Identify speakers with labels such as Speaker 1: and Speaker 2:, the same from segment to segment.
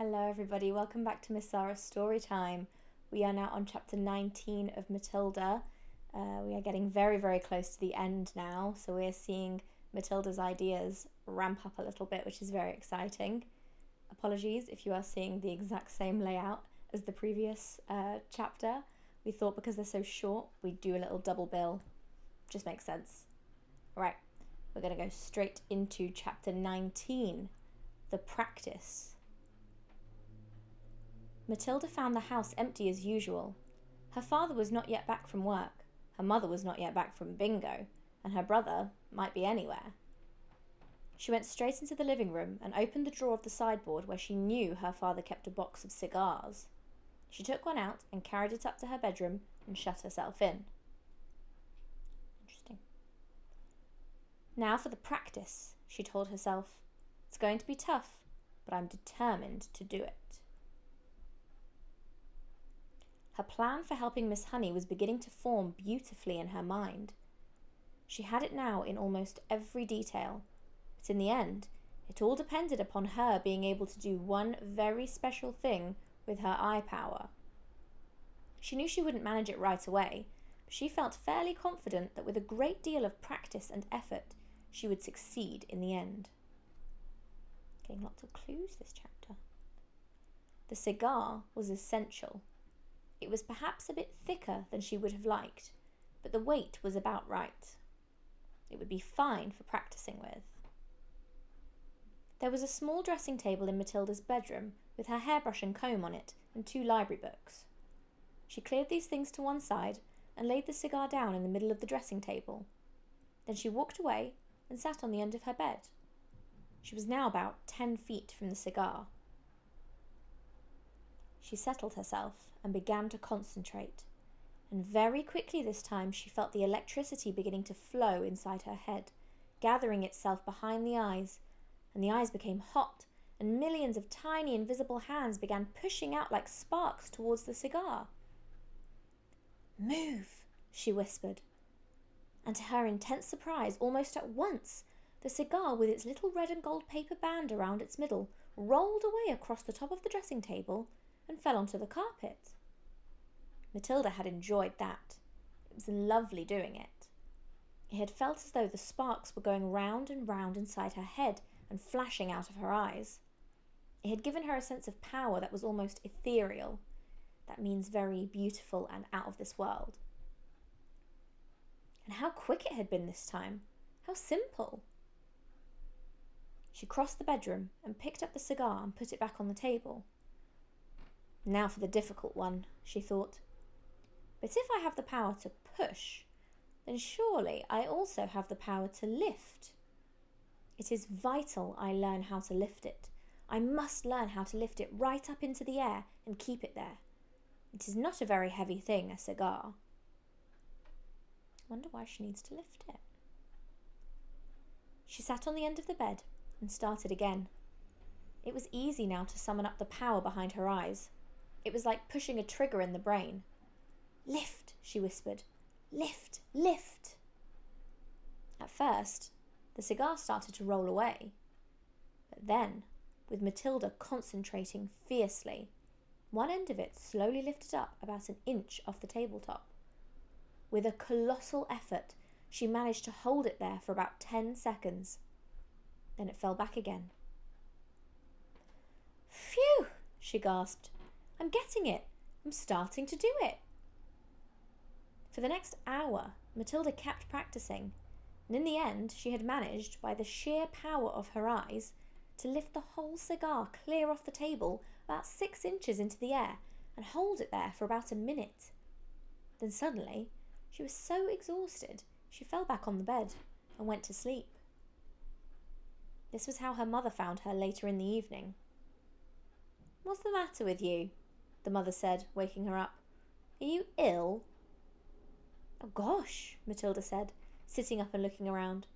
Speaker 1: Hello everybody, welcome back to Miss Sara's Storytime. We are now on chapter 19 of Matilda. We are getting very, very close to the end now, so we're seeing Matilda's ideas ramp up a little bit, which is very exciting. Apologies if you are seeing the exact same layout as the previous chapter. We thought because they're so short, we'd do a little double bill. Just makes sense. Right, we're going to go straight into chapter 19, The Practice. Matilda found the house empty as usual. Her father was not yet back from work, her mother was not yet back from bingo, and her brother might be anywhere. She went straight into the living room and opened the drawer of the sideboard where she knew her father kept a box of cigars. She took one out and carried it up to her bedroom and shut herself in. Interesting. Now for the practice, she told herself. It's going to be tough, but I'm determined to do it. Her plan for helping Miss Honey was beginning to form beautifully in her mind. She had it now in almost every detail, but in the end, it all depended upon her being able to do one very special thing with her eye power. She knew she wouldn't manage it right away, but she felt fairly confident that with a great deal of practice and effort, she would succeed in the end. Getting lots of clues this chapter. The cigar was essential. It was perhaps a bit thicker than she would have liked, but the weight was about right. It would be fine for practicing with. There was a small dressing table in Matilda's bedroom with her hairbrush and comb on it and 2 library books. She cleared these things to one side and laid the cigar down in the middle of the dressing table. Then she walked away and sat on the end of her bed. She was now about 10 feet from the cigar. She settled herself and began to concentrate, and very quickly this time she felt the electricity beginning to flow inside her head, gathering itself behind the eyes, and the eyes became hot, and millions of tiny invisible hands began pushing out like sparks towards the cigar. "Move," she whispered, and to her intense surprise, almost at once, the cigar with its little red and gold paper band around its middle rolled away across the top of the dressing table and fell onto the carpet. Matilda had enjoyed that. It was lovely doing it. It had felt as though the sparks were going round and round inside her head and flashing out of her eyes. It had given her a sense of power that was almost ethereal. That means very beautiful and out of this world. And how quick it had been this time. How simple. She crossed the bedroom and picked up the cigar and put it back on the table. Now for the difficult one, she thought. But if I have the power to push, then surely I also have the power to lift. It is vital I learn how to lift it. I must learn how to lift it right up into the air and keep it there. It is not a very heavy thing, a cigar. I wonder why she needs to lift it. She sat on the end of the bed and started again. It was easy now to summon up the power behind her eyes. It was like pushing a trigger in the brain. "Lift," she whispered. "Lift, lift." At first, the cigar started to roll away. But then, with Matilda concentrating fiercely, one end of it slowly lifted up about an inch off the tabletop. With a colossal effort, she managed to hold it there for about 10 seconds. Then it fell back again. "Phew," she gasped. "I'm getting it. I'm starting to do it." For the next hour, Matilda kept practicing, and in the end she had managed, by the sheer power of her eyes, to lift the whole cigar clear off the table about 6 inches into the air and hold it there for about a minute. Then suddenly, she was so exhausted she fell back on the bed and went to sleep. This was how her mother found her later in the evening. "What's the matter with you?" the mother said, waking her up. "Are you ill?" "Oh gosh," Matilda said, sitting up and looking around.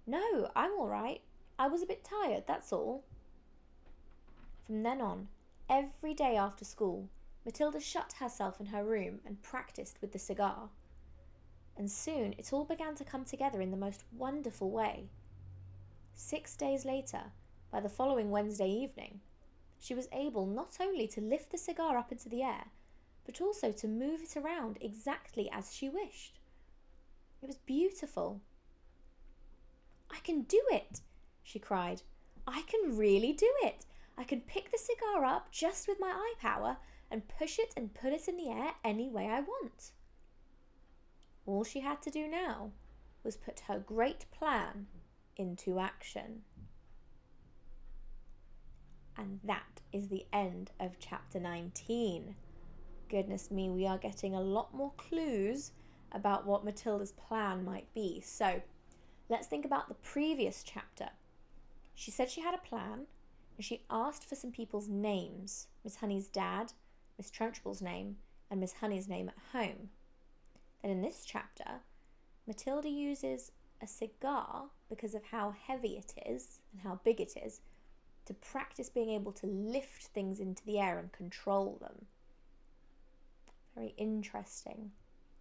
Speaker 1: "No, I'm all right. I was a bit tired, that's all." From then on, every day after school, Matilda shut herself in her room and practiced with the cigar. And soon it all began to come together in the most wonderful way. 6 days later, by the following Wednesday evening, she was able not only to lift the cigar up into the air, but also to move it around exactly as she wished. It was beautiful. "I can do it!" she cried. "I can really do it! I can pick the cigar up just with my eye power and push it and put it in the air any way I want." All she had to do now was put her great plan into action. And that is the end of chapter 19. Goodness me, we are getting a lot more clues about what Matilda's plan might be. So let's think about the previous chapter. She said she had a plan, and she asked for some people's names. Miss Honey's dad, Miss Trunchbull's name, and Miss Honey's name at home. Then in this chapter, Matilda uses a cigar, because of how heavy it is and how big it is, to practice being able to lift things into the air and control them. Very interesting.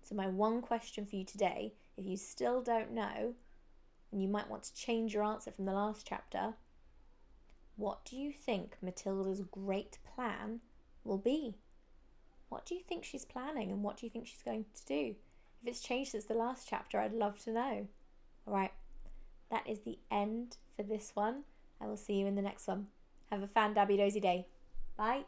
Speaker 1: So my one question for you today, if you still don't know, and you might want to change your answer from the last chapter, what do you think Matilda's great plan will be? What do you think she's planning, and what do you think she's going to do? If it's changed since the last chapter, I'd love to know. Alright, that is the end for this one. I will see you in the next one. Have a fan-dabby-dozy day. Bye.